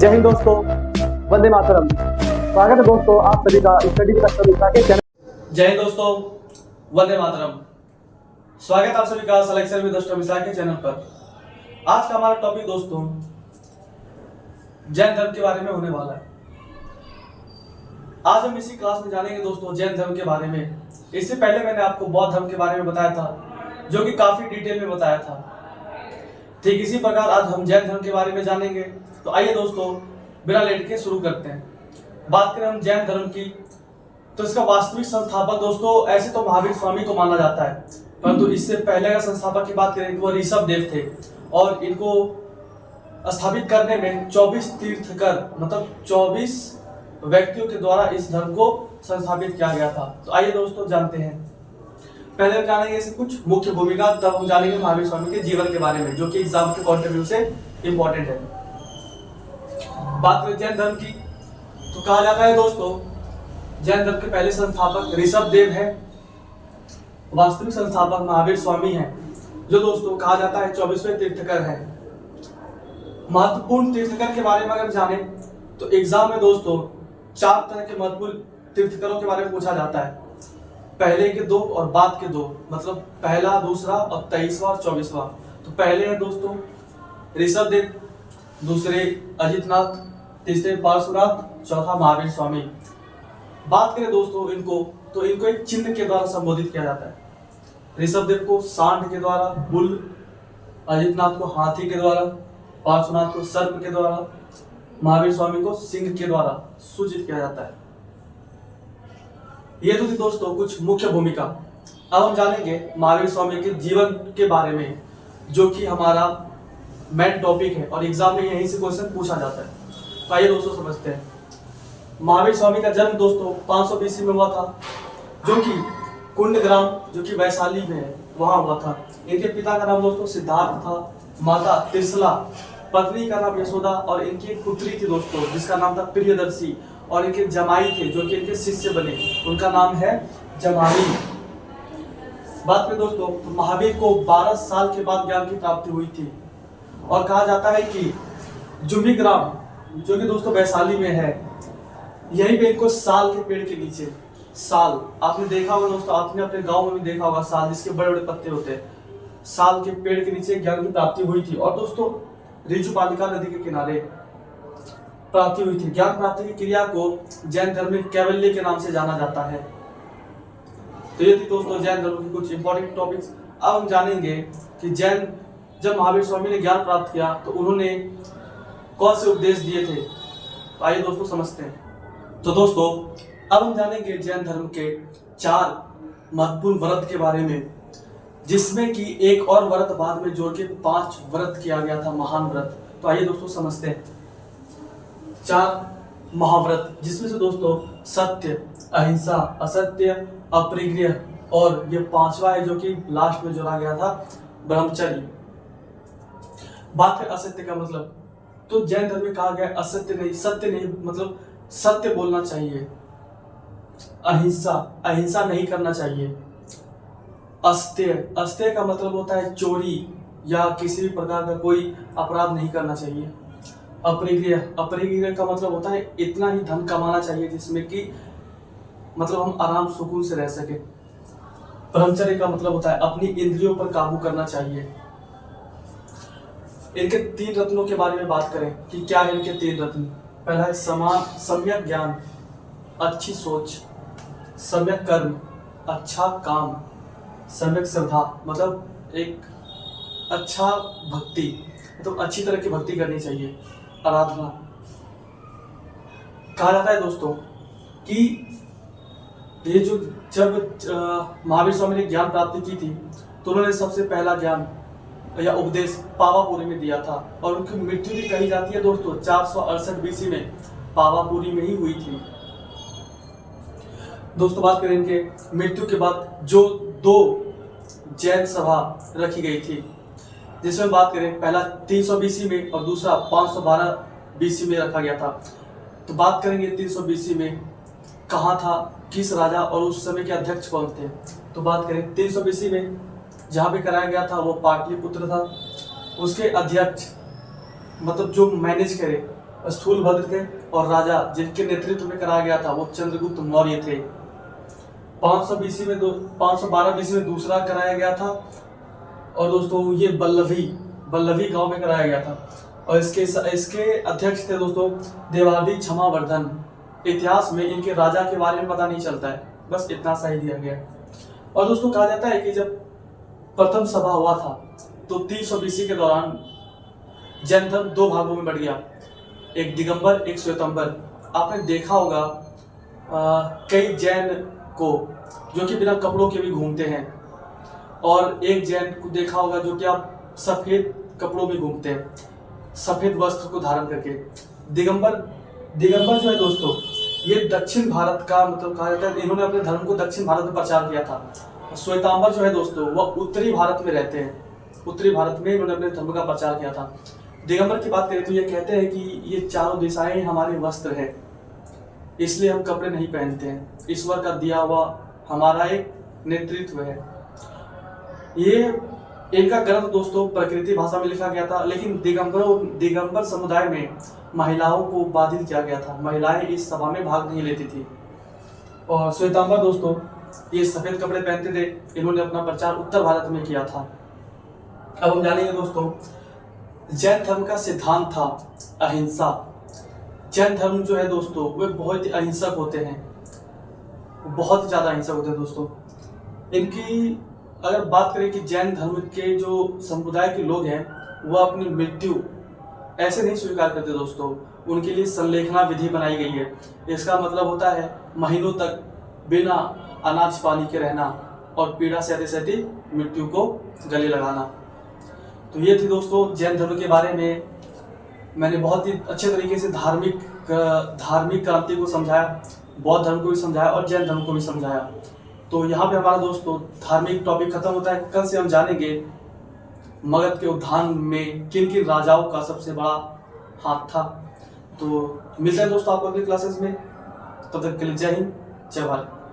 जय हिंद दोस्तों, वंदे मातरम। स्वागत है दोस्तों आप सभी का स्टडी विद अक्षर मिश्रा के चैनल। जय हिंद दोस्तों, वंदे मातरम। स्वागत आप सभी का सिलेक्शन विद अक्षर मिश्रा के चैनल पर। आज का हमारा टॉपिक दोस्तों जैन धर्म के बारे में होने वाला है। आज हम इसी क्लास में जानेंगे दोस्तों जैन धर्म के बारे में। इससे पहले मैंने आपको बौद्ध धर्म के बारे में बताया था, जो कि काफी डिटेल में बताया था। ठीक इसी प्रकार आज हम जैन धर्म के बारे में जानेंगे। तो आइए दोस्तों बिना लेट के शुरू करते हैं। बात करें हम जैन धर्म की, तो इसका वास्तविक संस्थापक दोस्तों ऐसे तो महावीर स्वामी को माना जाता है, परंतु इससे पहले का संस्थापक की बात करें तो वो ऋषभ देव थे और इनको स्थापित करने में 24 तीर्थकर मतलब 24 व्यक्तियों के द्वारा इस धर्म को संस्थापित किया गया था। तो आइए दोस्तों जानते हैं। पहले हम जानेंगे इसे कुछ मुख्य भूमिका, तब हम जानेंगे महावीर स्वामी के जीवन के बारे में, जो कि एग्जाम के पॉइंट ऑफ व्यू से इंपॉर्टेंट है। बात करें जैन धर्म की, तो कहा जाता है दोस्तों जैन धर्म के पहले संस्थापक ऋषभ देव है। वास्तविक संस्थापक महावीर स्वामी हैं, जो दोस्तों कहा जाता है 24वें तीर्थकर है। महत्वपूर्ण तीर्थकर के बारे में अगर जाने तो एग्जाम में दोस्तों 4 तरह के महत्वपूर्ण तीर्थकरों के बारे में पूछा जाता है। पहले के 2 और बाद के 2, मतलब पहला, दूसरा और 23वां और 24वां। तो पहले है दोस्तों ऋषभ देव, दूसरे अजितनाथ, तीसरे पार्श्वनाथ, चौथा महावीर स्वामी। बात करें दोस्तों इनको, तो इनको एक चिन्ह के द्वारा संबोधित किया जाता है। ऋषभ देव को सांड के द्वारा, बुल, अजितनाथ को हाथी के द्वारा, पार्श्वनाथ को सर्प के द्वारा, महावीर स्वामी को सिंह के द्वारा सूचित किया जाता है। ये तो थी दोस्तों कुछ मुख्य भूमिका। अब हम जानेंगे महावीर स्वामी के जीवन के बारे में, जो कि हमारा मेन टॉपिक है और एग्जाम में यहीं से क्वेश्चन पूछा जाता है। तो आइए दोस्तों समझते हैं। महावीर स्वामी का जन्म दोस्तों 500 BC में हुआ था, जो कि कुंडग्राम, जो कि वैशाली में है, वहां हुआ था। इनके पिता का नाम दोस्तों सिद्धार्थ था, माता त्रिशला, पत्नी का नाम यशोदा और इनकी एक पुत्री थी दोस्तों जिसका नाम था प्रियदर्शी, और इनके जमाई थे जो कि इनके शिष्य बने, उनका नाम है जमाली। बात करें दोस्तों तो महावीर को 12 साल के बाद ज्ञान की प्राप्ति हुई थी और कहा जाता है कि जुम्बी ग्राम, जो कि दोस्तों वैशाली में है, यहीं पे इनको साल के पेड़ के नीचे, साल आपने देखा होगा दोस्तों, आपने अपने गांव में भी देखा होगा साल जिसके बड़े बड़े पत्ते होते हैं, साल के पेड़ के नीचे ज्ञान की प्राप्ति हुई थी। और दोस्तों ऋजुपालिका नदी के किनारे प्राप्ति हुई थी। ज्ञान प्राप्ति की क्रिया को जैन धर्म में कैवल्य के नाम से जाना जाता है। तो ये थी दोस्तों जैन धर्म के कुछ इंपॉर्टेंट टॉपिक्स। अब हम जानेंगे कि जैन जब महावीर स्वामी ने ज्ञान प्राप्त किया तो उन्होंने कौन से उपदेश दिए थे। तो आइए दोस्तों समझते हैं। तो दोस्तों अब हम जानेंगे जैन धर्म के 4 महत्वपूर्ण व्रत के बारे में, जिसमें कि एक और व्रत बाद में जोड़ के 5 व्रत किया गया था, महान व्रत। तो आइए दोस्तों समझते हैं। 4 महाव्रत, जिसमें से दोस्तों सत्य, अहिंसा, असत्य, अपरिग्रह और ये 5वां है जो कि लास्ट में जोड़ा गया था, ब्रह्मचर्य। बात है असत्य का मतलब, तो जैन धर्म में कहा गया असत्य नहीं, सत्य नहीं, मतलब सत्य बोलना चाहिए। अहिंसा, अहिंसा नहीं करना चाहिए। अस्तेय, अस्तेय का मतलब होता है चोरी या किसी भी प्रकार का कोई अपराध नहीं करना चाहिए। अपरिग्रह, अपरिग्रह का मतलब होता है इतना ही धन कमाना चाहिए जिसमें कि मतलब हम आराम सुकून से रह सके। ब्रह्मचर्य का मतलब होता है अपनी इंद्रियों पर काबू करना चाहिए। इनके 3 रत्नों के बारे में बात करें कि क्या है इनके 3 रत्न। पहला है सम्यक ज्ञान, अच्छी सोच, सम्यक कर्म, अच्छा काम, सम्यक श्रद्धा, मतलब एक अच्छा भक्ति, मतलब अच्छी तरह की भक्ति करनी चाहिए, आराधना। कहा जाता है दोस्तों कि ये जो जब महावीर स्वामी ने ज्ञान प्राप्ति की थी तो उन्होंने सबसे पहला ज्ञान या उपदेश पावापुरी में दिया था और उनकी मृत्यु भी कही जाती है दोस्तों 468 BC में पावापुरी में ही हुई थी। दोस्तों बात करें इनके मृत्यु के बाद जो 2 जैन सभा रखी गई थी, जिसमें बात करें पहला 300 BC में और दूसरा 512 BC में रखा गया था। तो बात करेंगे 300 BC में कहाँ था, किस राजा और उस समय के अध्यक्ष कौन थे। तो बात करें 300 BC में जहाँ पे कराया गया था वो पाटलिपुत्र था। उसके अध्यक्ष मतलब जो मैनेज करे स्थूलभद्र थे और राजा जिनके नेतृत्व में कराया गया था वो चंद्रगुप्त मौर्य थे। 512 बीसी में दूसरा कराया गया था और दोस्तों ये बल्लभी गांव में कराया गया था और इसके अध्यक्ष थे दोस्तों देवादी क्षमावर्धन। इतिहास में इनके राजा के बारे में पता नहीं चलता है, बस इतना सा ही दिया गया। और दोस्तों कहा जाता है कि जब प्रथम सभा हुआ था तो 300 बीसी के दौरान जैन धर्म 2 भागों में बढ़ गया, एक दिगंबर एक श्वेतंबर। आपने देखा होगा कई जैन को जो कि बिना कपड़ों के भी घूमते हैं और एक जैन को देखा होगा जो कि आप सफेद कपड़ों में घूमते हैं, सफेद वस्त्र को धारण करके। दिगंबर जो है दोस्तों ये दक्षिण भारत का मतलब कहा जाता है, इन्होंने अपने धर्म को दक्षिण भारत में प्रचार किया था। श्वेतांबर जो है दोस्तों वह उत्तरी भारत में रहते हैं, उत्तरी भारत में इन्होंने अपने धर्म का प्रचार किया था। दिगंबर की बात करें तो ये कहते हैं कि ये चारों दिशाएं हमारे वस्त्र है, इसलिए हम कपड़े नहीं पहनते हैं, ईश्वर का दिया हुआ हमारा एक नेतृत्व है। ये इनका ग्रंथ दोस्तों प्रकृति भाषा में लिखा गया था, लेकिन दिगंबर समुदाय में महिलाओं को बाधित किया गया था, महिलाएं इस सभा में भाग नहीं लेती थी। और श्वेतांबर दोस्तों ये सफेद कपड़े पहनते थे, इन्होंने अपना प्रचार उत्तर भारत में किया था। अब हम जानेंगे दोस्तों जैन धर्म का सिद्धांत था अहिंसा। जैन धर्म जो है दोस्तों वे बहुत ही अहिंसक होते हैं, बहुत ही ज्यादा अहिंसक होते हैं दोस्तों। इनकी अगर बात करें कि जैन धर्म के जो समुदाय के लोग हैं वह अपनी मृत्यु ऐसे नहीं स्वीकार करते दोस्तों, उनके लिए संलेखना विधि बनाई गई है। इसका मतलब होता है महीनों तक बिना अनाज पानी के रहना और पीड़ा सहते मृत्यु को गले लगाना। तो ये थी दोस्तों जैन धर्म के बारे में। मैंने बहुत ही अच्छे तरीके से धार्मिक क्रांति को समझाया, बौद्ध धर्म को भी समझाया और जैन धर्म को भी समझाया। तो यहाँ पे हमारा दोस्तों धार्मिक टॉपिक खत्म होता है। कल से हम जानेंगे मगध के उत्थान में किन किन राजाओं का सबसे बड़ा हाथ था। तो मिलते हैं दोस्तों आपको अगली क्लासेस में, तब तक के लिए जय हिंद जय भारत।